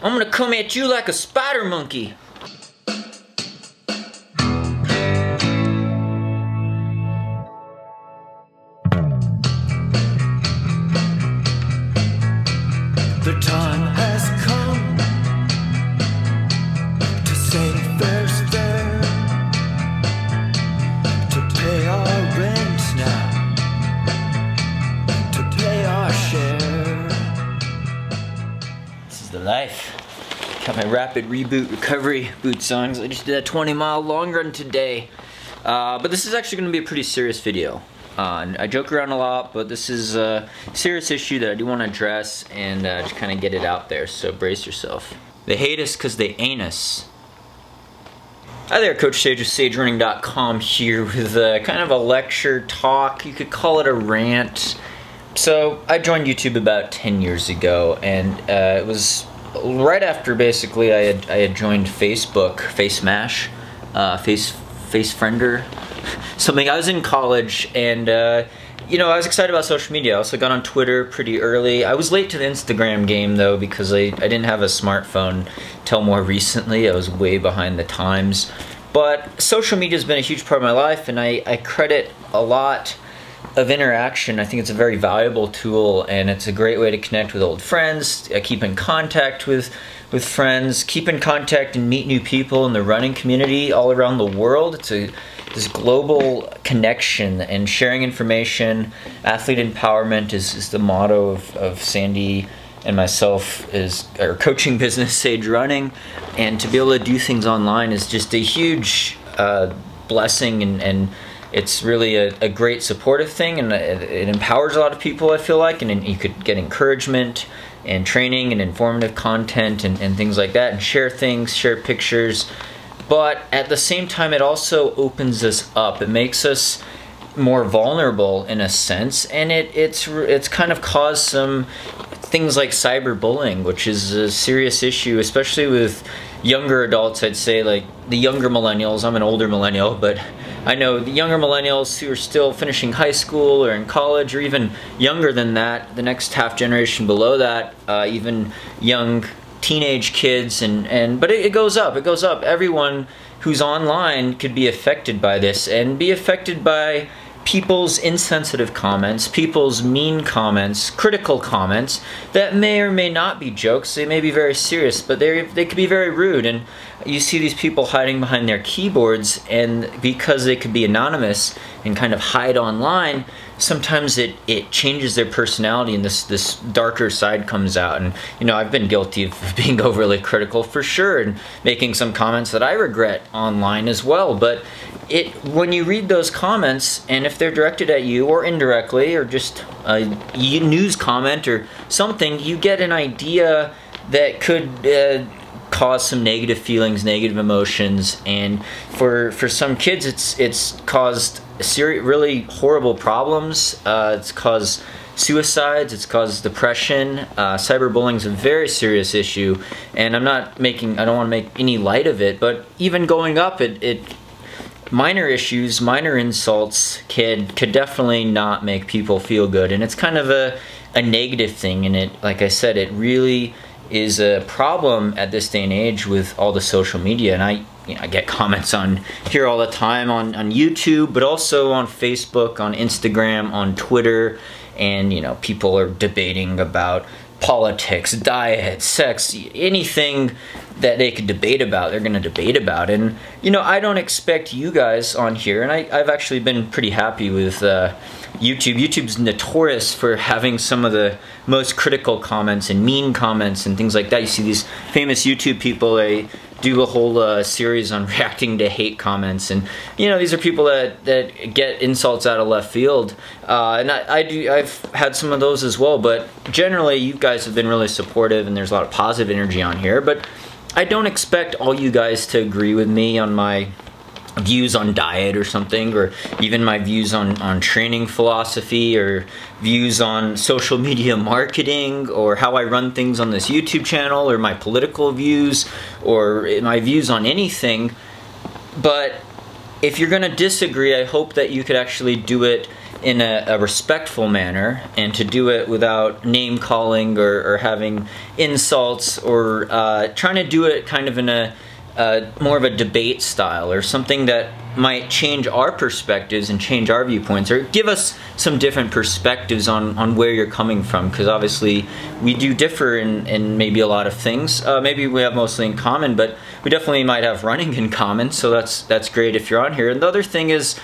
I'm gonna come at you like a spider monkey. The time has come to say the first there, to pay our rent now, to pay our share. This is the life. Got my rapid reboot recovery boot songs. I just did a 20-mile long run today. But this is actually going to be a pretty serious video. I joke around a lot, but this is a serious issue that I do want to address and just kind of get it out there, so brace yourself. They hate us because they ain't us. Hi there, Coach Sage of SageRunning.com here with kind of a lecture talk. You could call it a rant. So I joined YouTube about 10 years ago, and it was right after basically I had joined Facebook, FaceMash, FaceFriender, something. I was in college, and you know, I was excited about social media. I also got on Twitter pretty early. I was late to the Instagram game though, because I didn't have a smartphone till more recently. I was way behind the times. But social media has been a huge part of my life, and I credit a lot of interaction. I think it's a very valuable tool, and it's a great way to connect with old friends, keep in contact with friends, keep in contact and meet new people in the running community all around the world. It's this global connection and sharing information. Athlete empowerment is the motto of Sandy and myself, is our coaching business, Sage Running, and to be able to do things online is just a huge blessing, and it's really a great supportive thing, and it empowers a lot of people, I feel like, and you could get encouragement and training and informative content and things like that, and share things, share pictures. But at the same time, it also opens us up. It makes us more vulnerable in a sense, and it's kind of caused some things like cyberbullying, which is a serious issue, especially with younger adults. I'd say, like the younger millennials. I'm an older millennial, but I know the younger millennials who are still finishing high school or in college, or even younger than that, the next half generation below that, even young teenage kids, but it goes up. It goes up. Everyone who's online could be affected by this, and be affected by people's insensitive comments, people's mean comments, critical comments that may or may not be jokes. They may be very serious, but they could be very rude. And you see these people hiding behind their keyboards, and because they could be anonymous and kind of hide online, sometimes it changes their personality, and this darker side comes out. And you know, I've been guilty of being overly critical for sure, and making some comments that I regret online as well. But when you read those comments, and if they're directed at you or indirectly, or just a news comment or something, you get an idea that could cause some negative feelings, negative emotions. And for some kids, it's caused really horrible problems. It's caused suicides, it's caused depression. Cyberbullying is a very serious issue, and I don't want to make any light of it, but even going up, minor issues, minor insults could definitely not make people feel good, and it's kind of a negative thing. And like I said, it really is a problem at this day and age with all the social media. And I get comments on here all the time on YouTube, but also on Facebook, on Instagram, on Twitter, and you know, people are debating about politics, diet, sex, anything that they could debate about, they're going to debate about. And you know, I don't expect you guys on here, and I've actually been pretty happy with YouTube. YouTube's notorious for having some of the most critical comments and mean comments and things like that. You see these famous YouTube people, they do a whole series on reacting to hate comments, and you know, these are people that get insults out of left field, and I've had some of those as well. But generally, you guys have been really supportive, and there's a lot of positive energy on here. But I don't expect all you guys to agree with me on my views on diet or something, or even my views on training philosophy, or views on social media marketing, or how I run things on this YouTube channel, or my political views, or my views on anything. But if you're going to disagree, I hope that you could actually do it in a respectful manner, and to do it without name calling or having insults, or trying to do it kind of in a more of a debate style, or something that might change our perspectives and change our viewpoints, or give us some different perspectives on where you're coming from, because obviously we do differ in maybe a lot of things. Maybe we have mostly in common, but we definitely might have running in common, so that's great if you're on here. And the other thing is,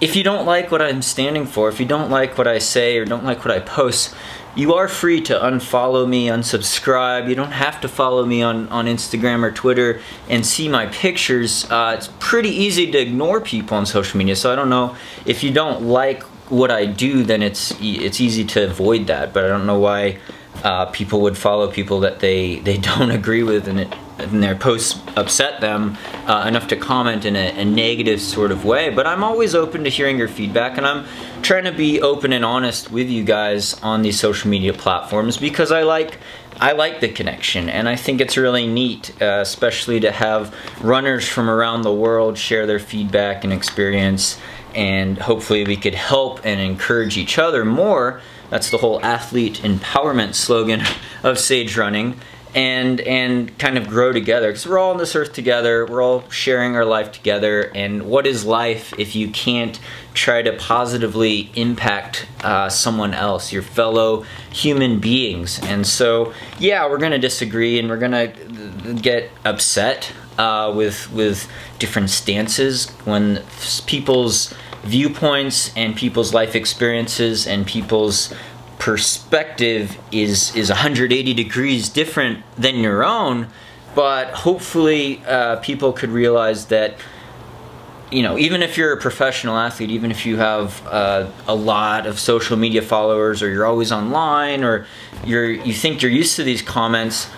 if you don't like what I'm standing for, if you don't like what I say or don't like what I post, you are free to unfollow me, unsubscribe. You don't have to follow me on Instagram or Twitter and see my pictures. It's pretty easy to ignore people on social media, so I don't know, if you don't like what I do, then it's easy to avoid that. But I don't know why people would follow people that they don't agree with, and their posts upset them enough to comment in a negative sort of way. But I'm always open to hearing your feedback, and I'm trying to be open and honest with you guys on these social media platforms, because I like the connection, and I think it's really neat, especially to have runners from around the world share their feedback and experience, and hopefully we could help and encourage each other more. That's the whole athlete empowerment slogan of Sage Running. And kind of grow together, because we're all on this earth together, we're all sharing our life together, and what is life if you can't try to positively impact someone else, your fellow human beings? And so yeah, we're gonna disagree, and we're gonna get upset with different stances when people's viewpoints and people's life experiences and people's perspective is 180 degrees different than your own. But hopefully people could realize that, you know, even if you're a professional athlete, even if you have a lot of social media followers, or you're always online, or you think you're used to these comments,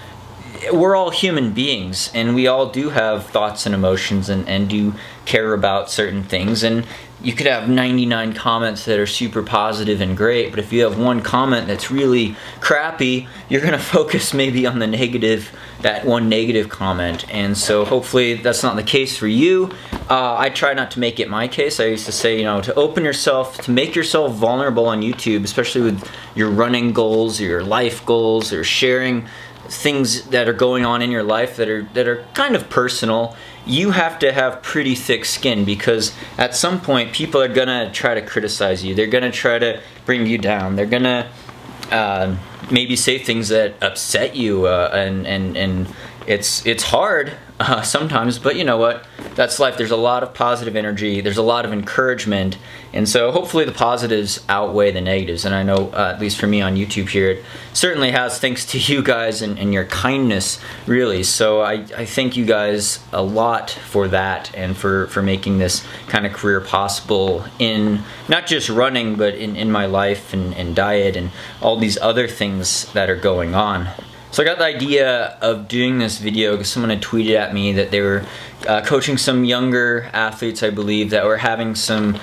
we're all human beings, and we all do have thoughts and emotions, and do care about certain things. And you could have 99 comments that are super positive and great, but if you have one comment that's really crappy, you're gonna focus maybe on the negative, that one negative comment. And so hopefully that's not the case for you. I try not to make it my case. I used to say, you know, to open yourself, to make yourself vulnerable on YouTube, especially with your running goals or your life goals, or sharing things that are going on in your life that are kind of personal. You have to have pretty thick skin, because at some point people are gonna try to criticize you. They're gonna try to bring you down. They're gonna maybe say things that upset you, and it's hard sometimes, but you know what? That's life. There's a lot of positive energy. There's a lot of encouragement, and so hopefully the positives outweigh the negatives. And I know, at least for me on YouTube here, it certainly has, thanks to you guys and your kindness, really. So I thank you guys a lot for that, and for making this kind of career possible in not just running, but in my life and diet and all these other things that are going on. So I got the idea of doing this video because someone had tweeted at me that they were coaching some younger athletes, I believe, that were having some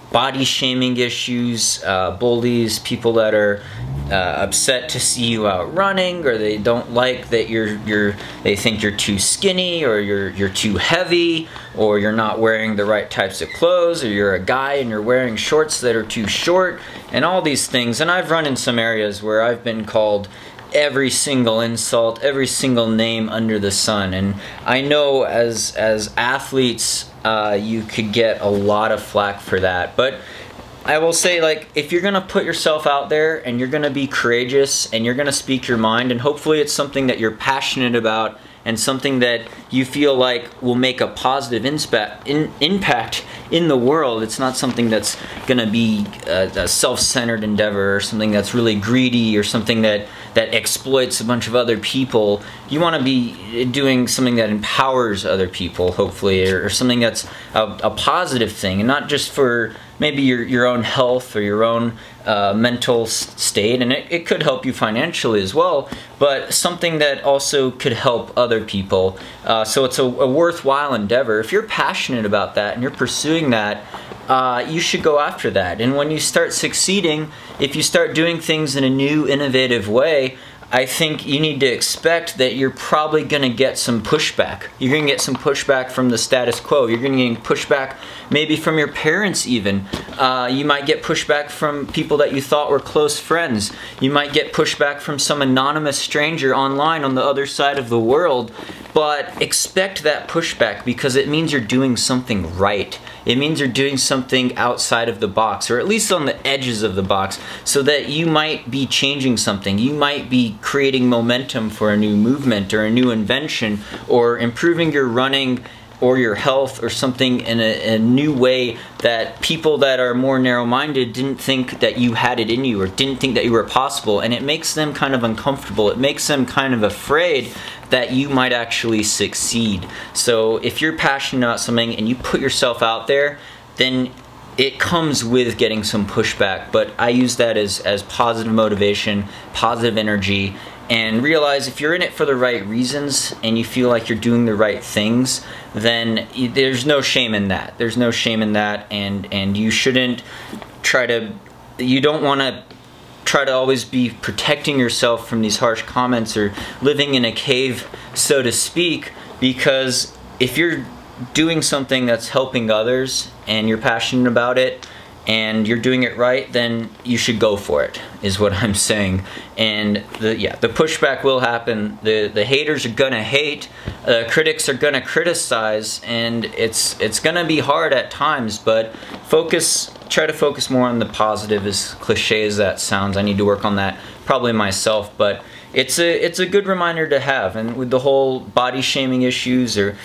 body shaming issues, bullies, people that are upset to see you out running, or they don't like that they think you're too skinny, or you're too heavy, or you're not wearing the right types of clothes, or you're a guy and you're wearing shorts that are too short, and all these things. And I've run in some areas where I've been called every single insult, every single name under the sun. And I know as athletes, you could get a lot of flack for that. But I will say, like, if you're gonna put yourself out there and you're gonna be courageous and you're gonna speak your mind, and hopefully it's something that you're passionate about and something that you feel like will make a positive impact in the world. It's not something that's gonna be a self-centered endeavor, or something that's really greedy, or something that exploits a bunch of other people. You want to be doing something that empowers other people, hopefully, or something that's a positive thing, and not just for maybe your own health or your own mental state, and it could help you financially as well, but something that also could help other people. So it's a worthwhile endeavor. If you're passionate about that and you're pursuing that, you should go after that. And when you start succeeding, if you start doing things in a new, innovative way, I think you need to expect that you're probably going to get some pushback. You're going to get some pushback from the status quo. You're going to get pushback maybe from your parents even. You might get pushback from people that you thought were close friends. You might get pushback from some anonymous stranger online on the other side of the world. But expect that pushback, because it means you're doing something right. It means you're doing something outside of the box, or at least on the edges of the box, so that you might be changing something. You might be creating momentum for a new movement or a new invention, or improving your running or your health or something in a new way that people that are more narrow-minded didn't think that you had it in you, or didn't think that you were possible, and it makes them kind of uncomfortable. It makes them kind of afraid that you might actually succeed. So if you're passionate about something and you put yourself out there, then it comes with getting some pushback. But I use that as positive motivation, positive energy, and realize if you're in it for the right reasons and you feel like you're doing the right things, then there's no shame in that. There's no shame in that, and you shouldn't you don't want to try to always be protecting yourself from these harsh comments or living in a cave, so to speak, because if you're doing something that's helping others and you're passionate about it and you're doing it right, then you should go for it, is what I'm saying. And the pushback will happen. The haters are gonna hate, critics are gonna criticize, and it's gonna be hard at times, but try to focus more on the positive, as cliche as that sounds. I need to work on that probably myself, but it's a good reminder to have. And with the whole body shaming issues, or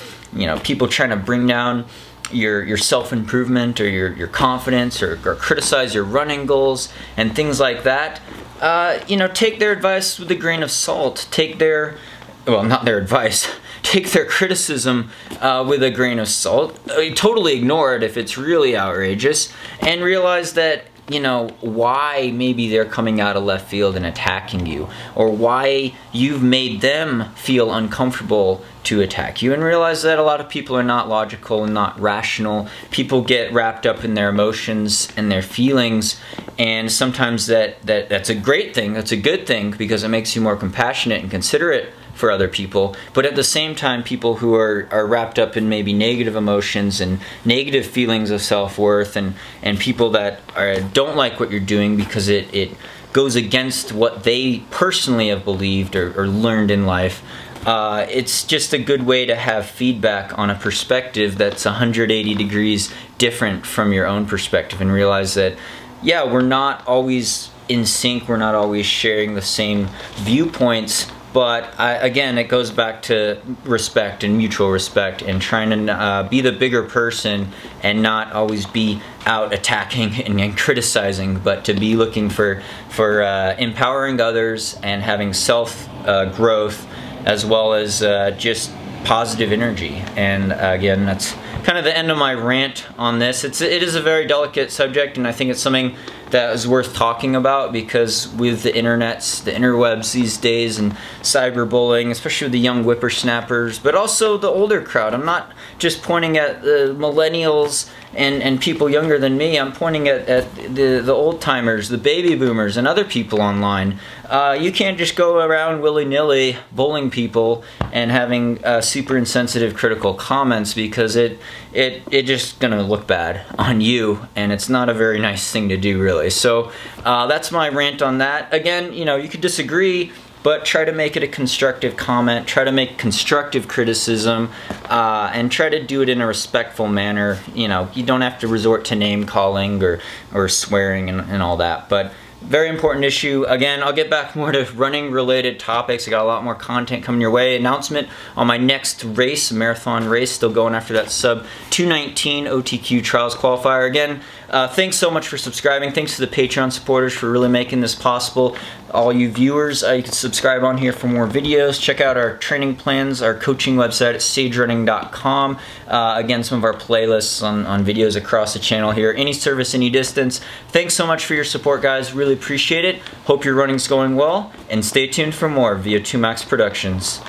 people trying to bring down your self-improvement or your confidence, or criticize your running goals and things like that, take their advice with a grain of salt. Take their, well, not their advice, take their criticism with a grain of salt. Totally ignore it if it's really outrageous, and realize that why maybe they're coming out of left field and attacking you, or why you've made them feel uncomfortable to attack you, and realize that a lot of people are not logical and not rational. People get wrapped up in their emotions and their feelings, and sometimes that's a great thing, that's a good thing, because it makes you more compassionate and considerate for other people. But at the same time, people who are wrapped up in maybe negative emotions and negative feelings of self-worth, and people that don't like what you're doing because it goes against what they personally have believed or learned in life, it's just a good way to have feedback on a perspective that's 180 degrees different from your own perspective, and realize that, yeah, we're not always in sync, we're not always sharing the same viewpoints. But again, it goes back to respect and mutual respect, and trying to be the bigger person and not always be out attacking and criticizing, but to be looking for empowering others and having self-growth, as well as just positive energy. And again, that's kind of the end of my rant on this. It is a very delicate subject, and I think it's something that is worth talking about, because with the interwebs these days, and cyberbullying, especially with the young whippersnappers, but also the older crowd. I'm not just pointing at the millennials and people younger than me. I'm pointing at the old timers, the baby boomers, and other people online. You can't just go around willy-nilly bullying people and having super insensitive critical comments, because it just gonna look bad on you, and it's not a very nice thing to do, really. So that's my rant on that. Again, you could disagree, but try to make it a constructive comment, try to make constructive criticism, and try to do it in a respectful manner. You don't have to resort to name calling or swearing and all that, but very important issue. Again, I'll get back more to running related topics. I got a lot more content coming your way. Announcement on my next race, marathon race, still going after that sub 219 OTQ Trials qualifier. Again, thanks so much for subscribing. Thanks to the Patreon supporters for really making this possible. All you viewers, you can subscribe on here for more videos. Check out our training plans, our coaching website at stagerunning.com. Again, some of our playlists on videos across the channel here. Any service, any distance. Thanks so much for your support, guys. Really appreciate it. Hope your running's going well, and stay tuned for more via 2Max Productions.